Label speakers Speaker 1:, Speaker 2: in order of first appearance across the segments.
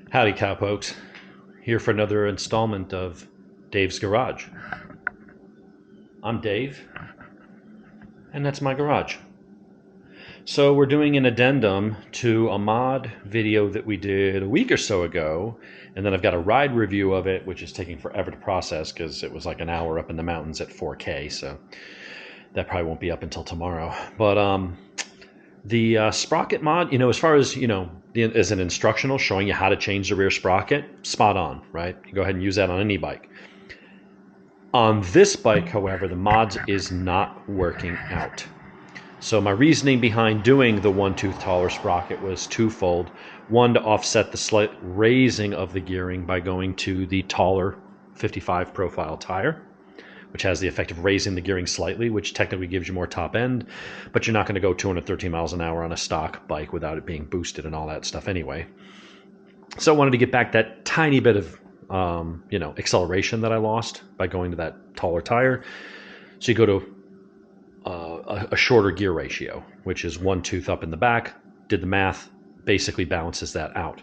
Speaker 1: Howdy, cowpokes. Here for another installment of Dave's Garage. I'm Dave, and that's my garage. So we're doing an addendum to a mod video that we did a week or so ago, and then I've got a ride review of it, which is taking forever to process because it was like an hour up in the mountains at 4K, so that probably won't be up until tomorrow. But the Sprocket mod, as far as, as an instructional showing you how to change the rear sprocket, spot on, right? You go ahead and use that on any bike. On this bike, however, the mods is not working out. So my reasoning behind doing the one-tooth taller sprocket was twofold. One, to offset the slight raising of the gearing by going to the taller 55 profile tire, which has the effect of raising the gearing slightly, which technically gives you more top end, but you're not going to go 213 miles an hour on a stock bike without it being boosted and all that stuff anyway. So I wanted to get back that tiny bit of acceleration that I lost by going to that taller tire. So you go to a shorter gear ratio, which is one tooth up in the back. Did the math, basically balances that out.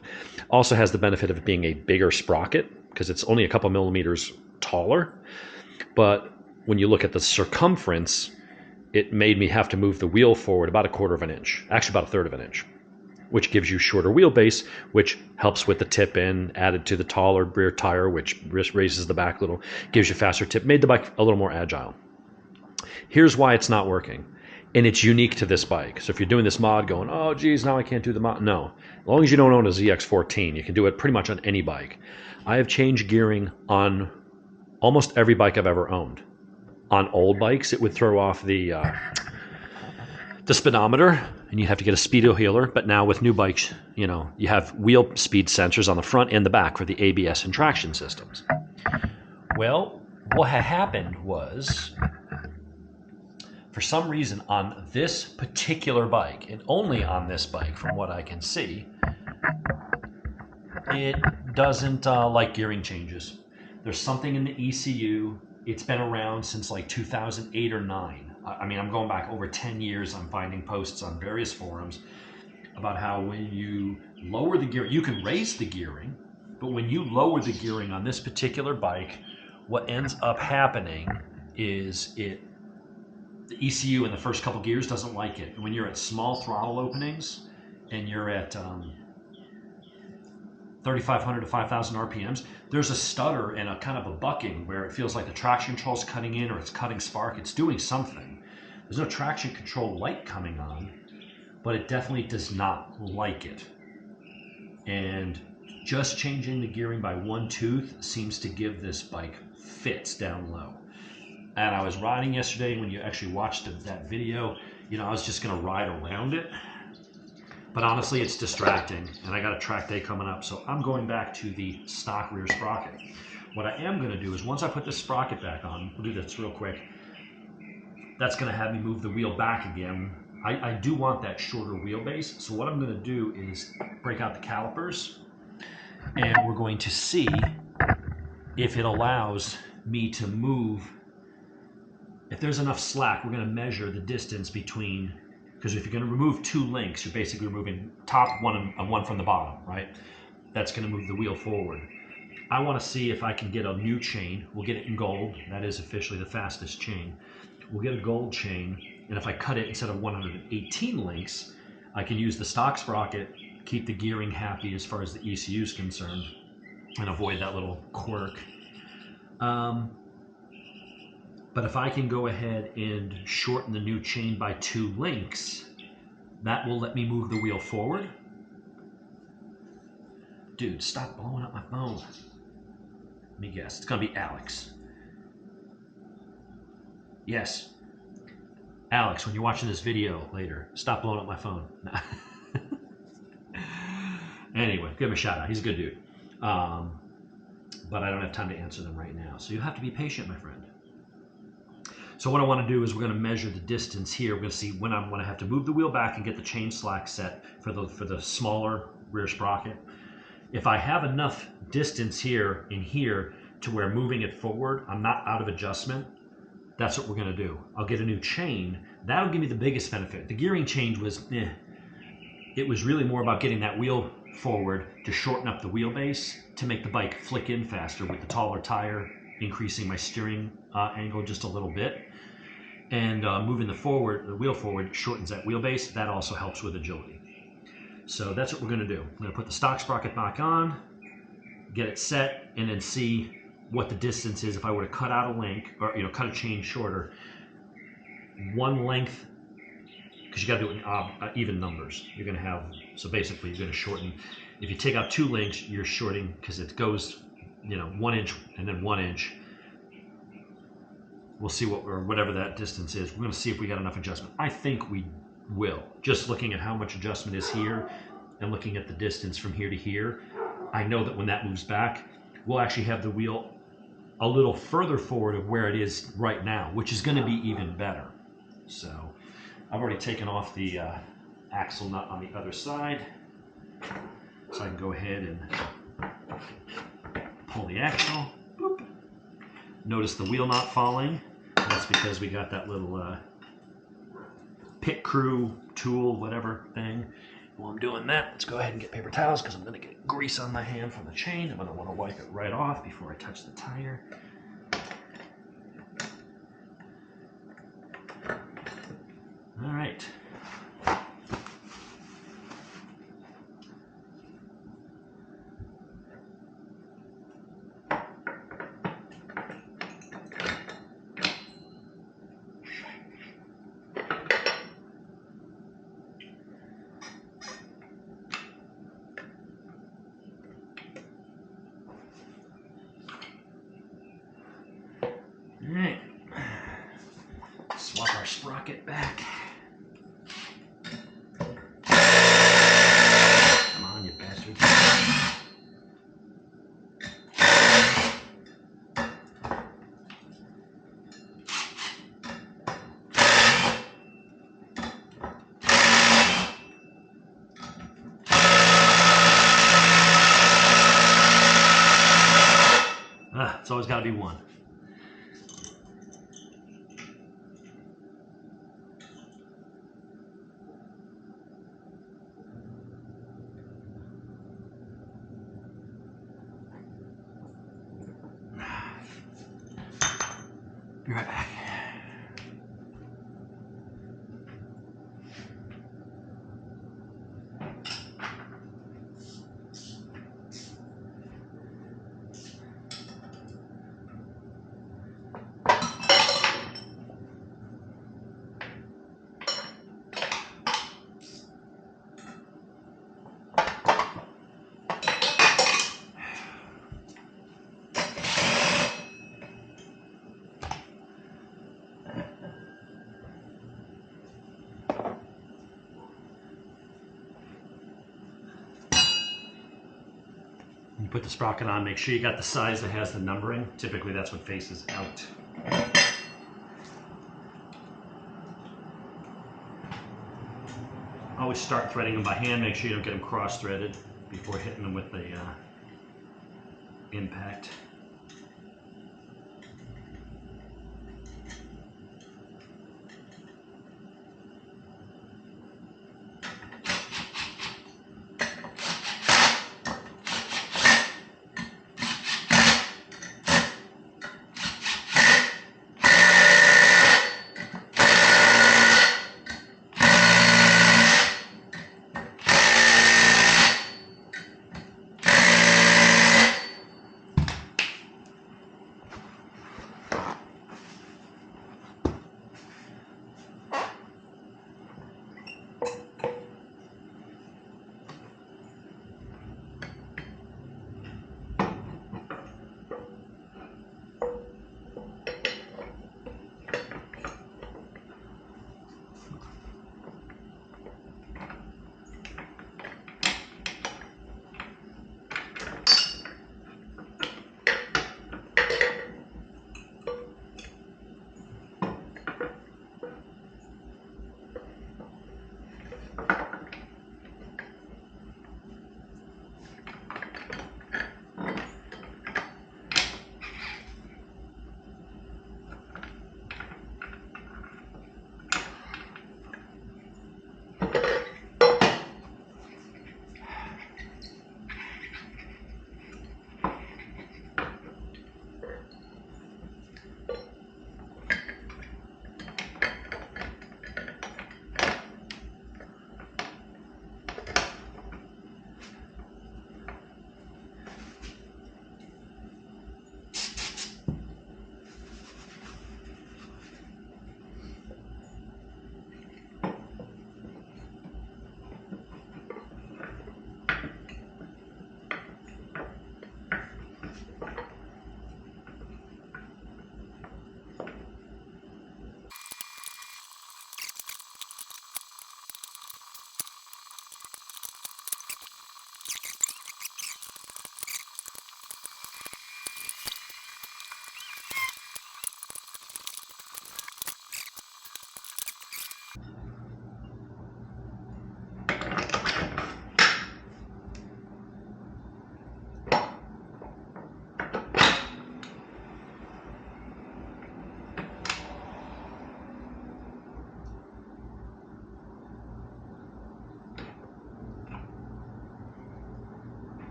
Speaker 1: Also has the benefit of it being a bigger sprocket because it's only a couple millimeters taller. But when you look at the circumference, it made me have to move the wheel forward about 1/4 of an inch, actually about 1/3 of an inch, which gives you shorter wheelbase, which helps with the tip in, added to the taller rear tire, which raises the back a little, gives you faster tip, made the bike a little more agile. Here's why it's not working. And it's unique to this bike. So if you're doing this mod going, oh, geez, now I can't do the mod. No. As long as you don't own a ZX14, you can do it pretty much on any bike. I have changed gearing on almost every bike I've ever owned. On old bikes, it would throw off the speedometer, and you have to get a speedo healer. But now with new bikes, you have wheel speed sensors on the front and the back for the ABS and traction systems. Well, what had happened was, for some reason on this particular bike, and only on this bike from what I can see, it doesn't like gearing changes. There's something in the ECU. It's been around since like 2008 or 9. I mean, I'm going back over 10 years. I'm finding posts on various forums about how when you lower the gear, you can raise the gearing, but when you lower the gearing on this particular bike, what ends up happening is the ECU in the first couple gears doesn't like it. When you're at small throttle openings and you're at 3,500 to 5,000 RPMs, there's a stutter and a kind of a bucking where it feels like the traction control is cutting in or it's cutting spark. It's doing something. There's no traction control light coming on, but it definitely does not like it. And just changing the gearing by one tooth seems to give this bike fits down low. And I was riding yesterday. When you actually watched that video, I was just going to ride around it. But honestly, it's distracting, and I got a track day coming up, so I'm going back to the stock rear sprocket. What I am going to do is once I put this sprocket back on, we'll do this real quick, that's going to have me move the wheel back again. I do want that shorter wheelbase, so what I'm going to do is break out the calipers, and we're going to see if it allows me to move. If there's enough slack, we're going to measure the distance between, because if you're going to remove 2 links, you're basically removing top one and one from the bottom, right? That's going to move the wheel forward. I want to see if I can get a new chain. We'll get it in gold. That is officially the fastest chain. We'll get a gold chain, and if I cut it instead of 118 links, I can use the stock sprocket, keep the gearing happy as far as the ECU is concerned, and avoid that little quirk. But if I can go ahead and shorten the new chain by 2 links, that will let me move the wheel forward. Dude, stop blowing up my phone. Let me guess. It's going to be Alex. Yes. Alex, when you're watching this video later, stop blowing up my phone. Anyway, give him a shout out. He's a good dude. But I don't have time to answer them right now. So you have to be patient, my friend. So what I want to do is we're going to measure the distance here. We're going to see when I have to move the wheel back and get the chain slack set for the smaller rear sprocket. If I have enough distance here and here to where moving it forward, I'm not out of adjustment, that's what we're going to do. I'll get a new chain. That'll give me the biggest benefit. The gearing change was it was really more about getting that wheel forward to shorten up the wheelbase to make the bike flick in faster with the taller tire, increasing my steering angle just a little bit. And moving the wheel forward shortens that wheelbase. That also helps with agility. So that's what we're going to do. I'm going to put the stock sprocket back on, get it set, and then see what the distance is if I were to cut out a link, or cut a chain shorter. One length, because you got to do it in even numbers. You're going to have, so basically you're going to shorten. If you take out 2 links, you're shorting, because it goes 1 inch and then 1 inch. We'll see whatever that distance is. We're going to see if we got enough adjustment. I think we will. Just looking at how much adjustment is here and looking at the distance from here to here, I know that when that moves back, we'll actually have the wheel a little further forward of where it is right now, which is going to be even better. So I've already taken off the axle nut on the other side, so I can go ahead and pull the axle. Boop. Notice the wheel not falling. That's because we got that little pit crew tool, whatever thing. While I'm doing that, let's go ahead and get paper towels, because I'm going to get grease on my hand from the chain. I'm going to want to wipe it right off before I touch the tire. All right. All right. Swap our sprocket back. Come on, you bastard. It's always got to be one. Be right back. You put the sprocket on, make sure you got the size that has the numbering. Typically that's what faces out. Always start threading them by hand. Make sure you don't get them cross-threaded before hitting them with the impact.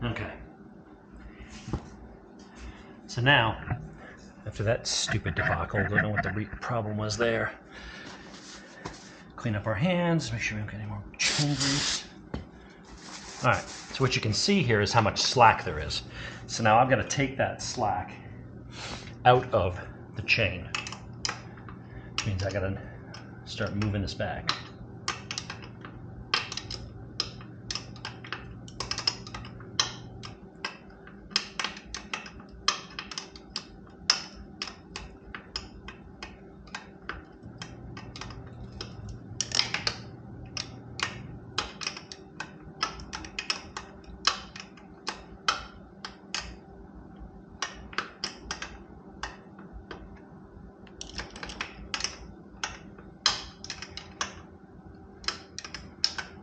Speaker 1: Okay. So now, after that stupid debacle, don't know what the problem was there. Clean up our hands, make sure we don't get any more chain grease. All right, so what you can see here is how much slack there is. So now I'm gonna take that slack out of the chain, which means I gotta start moving this back.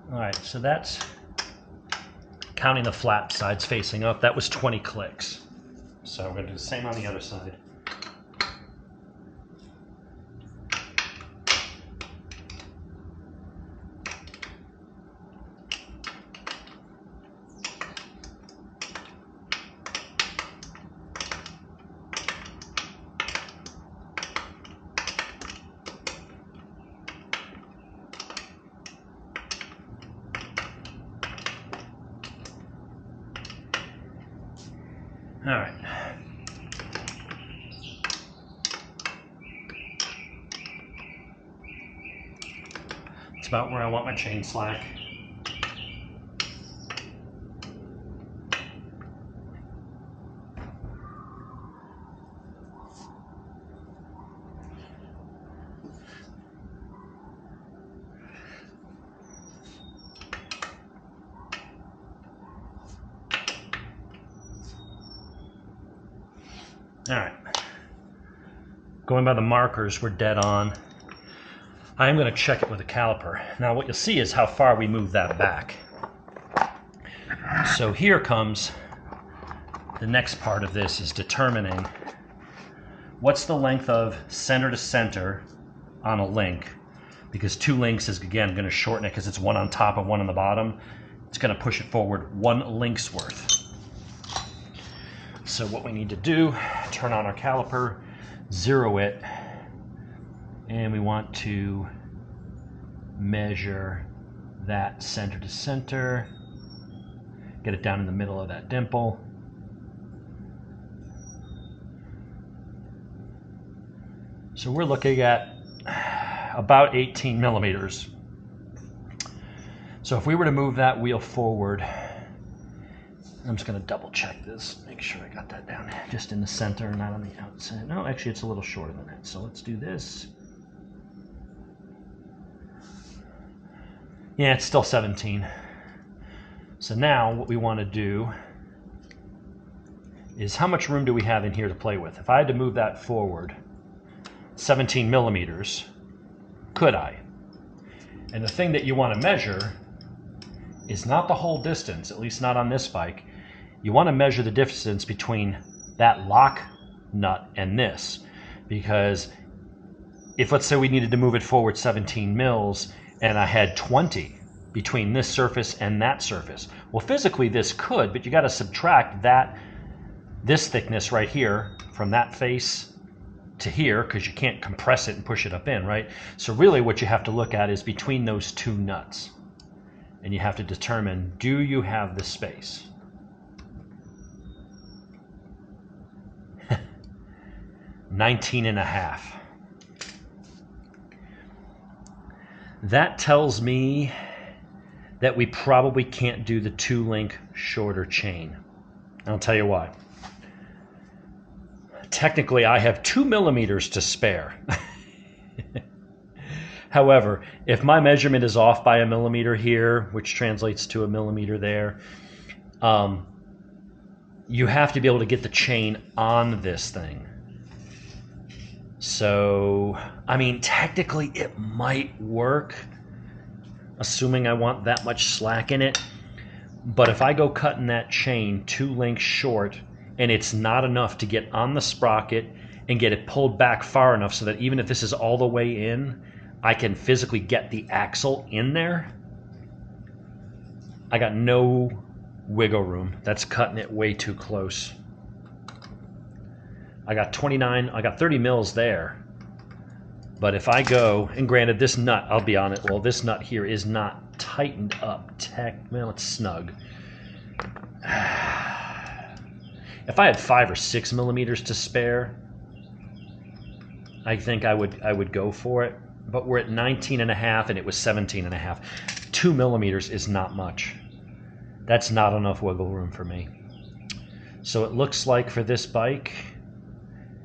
Speaker 1: All right, so that's counting the flap sides facing up. That was 20 clicks. So we're gonna do the same on the other side. All right. It's about where I want my chain slack. All right, going by the markers, we're dead on. I am going to check it with a caliper. Now what you'll see is how far we move that back. So here comes the next part of this, is determining what's the length of center to center on a link, because 2 links is again going to shorten it because it's one on top and one on the bottom. It's going to push it forward 1 link's worth. So what we need to do, turn on our caliper, 0 it, and we want to measure that center to center, get it down in the middle of that dimple. So we're looking at about 18 millimeters. So if we were to move that wheel forward, I'm just going to double check this, make sure I got that down just in the center, not on the outside. No, actually it's a little shorter than that. So let's do this. Yeah, it's still 17. So now what we want to do is, how much room do we have in here to play with? If I had to move that forward 17 millimeters, could I? And the thing that you want to measure is not the whole distance, at least not on this bike. You want to measure the distance between that lock nut and this, because if, let's say, we needed to move it forward 17 mils and I had 20 between this surface and that surface, well, physically this could, but you got to subtract this thickness right here from that face to here, because you can't compress it and push it up in, right? So really what you have to look at is between those 2 nuts, and you have to determine, do you have the space? 19.5. That tells me that we probably can't do the 2-link shorter chain. I'll tell you why. Technically, I have 2 millimeters to spare. However, if my measurement is off by 1 millimeter here, which translates to 1 millimeter there, you have to be able to get the chain on this thing. So, I mean, technically it might work, assuming I want that much slack in it. But if I go cutting that chain 2 links short, and it's not enough to get on the sprocket and get it pulled back far enough so that even if this is all the way in, I can physically get the axle in there, I got no wiggle room. That's cutting it way too close. I got 29, I got 30 mils there. But if I go, and granted this nut, I'll be on it, well this nut here is not tightened up. Well, it's snug. If I had 5 or 6 millimeters to spare, I think I would go for it. But we're at 19 and a half and it was 17 and a half. 2 millimeters is not much. That's not enough wiggle room for me. So it looks like for this bike,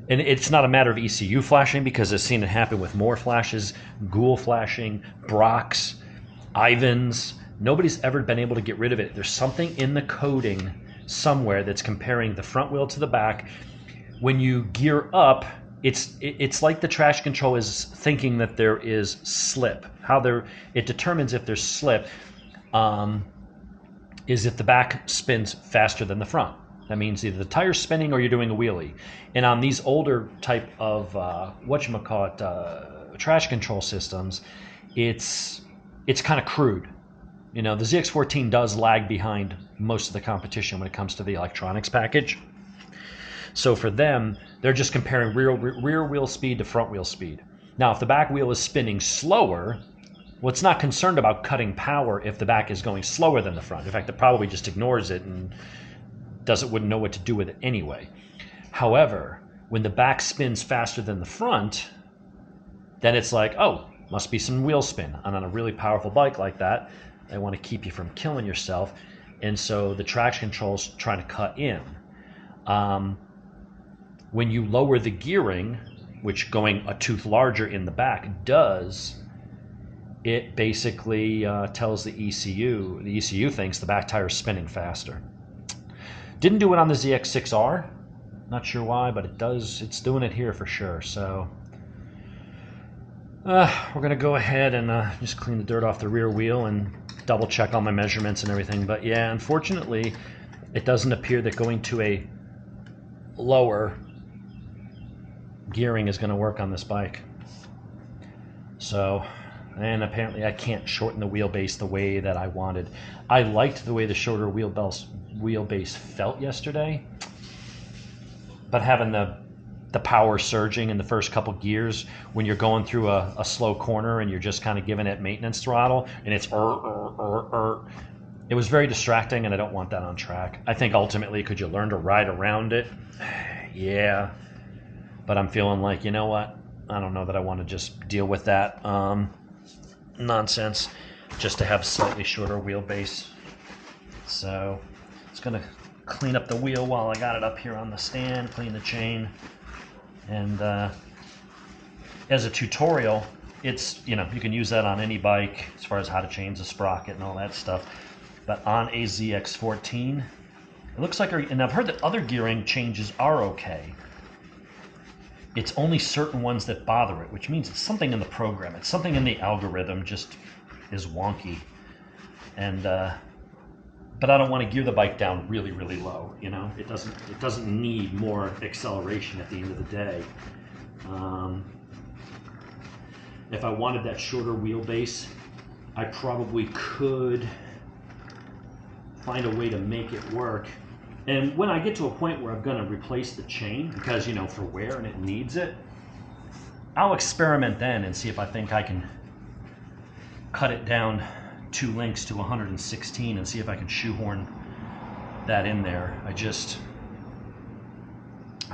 Speaker 1: and it's not a matter of ECU flashing because I've seen it happen with more flashes, Ghoul flashing, Brock's, Ivan's. Nobody's ever been able to get rid of it. There's something in the coding somewhere that's comparing the front wheel to the back. When you gear up, it's like the traction control is thinking that there is slip. It determines if there's slip is if the back spins faster than the front. That means either the tire's spinning or you're doing a wheelie. And on these older type of traction control systems, it's kind of crude. You know, the ZX14 does lag behind most of the competition when it comes to the electronics package. So for them, they're just comparing rear wheel speed to front wheel speed. Now, if the back wheel is spinning slower, well, it's not concerned about cutting power if the back is going slower than the front. In fact, it probably just ignores it and wouldn't know what to do with it anyway. However, when the back spins faster than the front, then it's like, oh, must be some wheel spin. And on a really powerful bike like that, they want to keep you from killing yourself. And so the traction control's trying to cut in. When you lower the gearing, which going a tooth larger in the back does, it basically tells the ECU thinks the back tire is spinning faster. Didn't do it on the ZX6R. Not sure why, but it does. It's doing it here for sure. So we're going to go ahead and just clean the dirt off the rear wheel and double check all my measurements and everything. But yeah, unfortunately, it doesn't appear that going to a lower gearing is going to work on this bike. So, and apparently I can't shorten the wheelbase the way that I wanted. I liked the way the shorter wheelbase felt yesterday, but having the power surging in the first couple gears when you're going through a slow corner and you're just kind of giving it maintenance throttle and it's it was very distracting, and I don't want that on track. I think ultimately, could you learn to ride around it? Yeah, but I'm feeling like, you know what, I don't know that I want to just deal with that nonsense just to have slightly shorter wheelbase. So it's going to clean up the wheel while I got it up here on the stand, clean the chain. And as a tutorial, it's, you know, you can use that on any bike as far as how to change the sprocket and all that stuff. But on a ZX14, it looks like, and I've heard that other gearing changes are okay. It's only certain ones that bother it, which means it's something in the program. It's something in the algorithm just is wonky. And but I don't want to gear the bike down really, really low. You know, it doesn't need more acceleration at the end of the day. If I wanted that shorter wheelbase, I probably could find a way to make it work. And when I get to a point where I'm going to replace the chain, because, you know, for wear and it needs it, I'll experiment then and see if I think I can cut it down 2 links to 116 and see if I can shoehorn that in there. I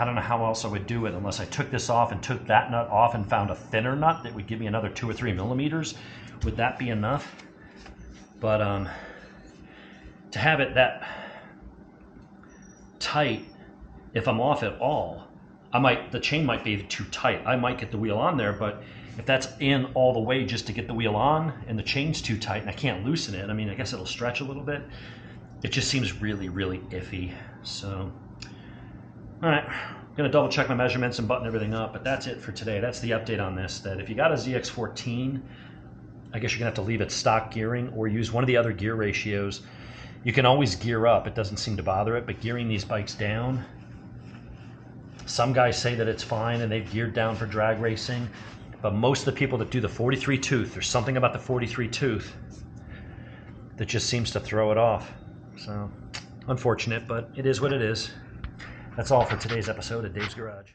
Speaker 1: don't know how else I would do it unless I took this off and took that nut off and found a thinner nut that would give me another 2 or 3 millimeters. Would that be enough? But to have it that tight, if I'm off at all, the chain might be too tight. I might get the wheel on there, but if that's in all the way just to get the wheel on and the chain's too tight and I can't loosen it, I mean, I guess it'll stretch a little bit. It just seems really, really iffy. So, all right, I'm gonna double check my measurements and button everything up, but that's it for today. That's the update on this, that if you got a ZX14, I guess you're gonna have to leave it stock gearing or use one of the other gear ratios. You can always gear up, it doesn't seem to bother it, but gearing these bikes down, some guys say that it's fine and they've geared down for drag racing, but most of the people that do the 43 tooth, there's something about the 43 tooth that just seems to throw it off. So Unfortunate, but it is what it is. That's all for today's episode of Dave's Garage.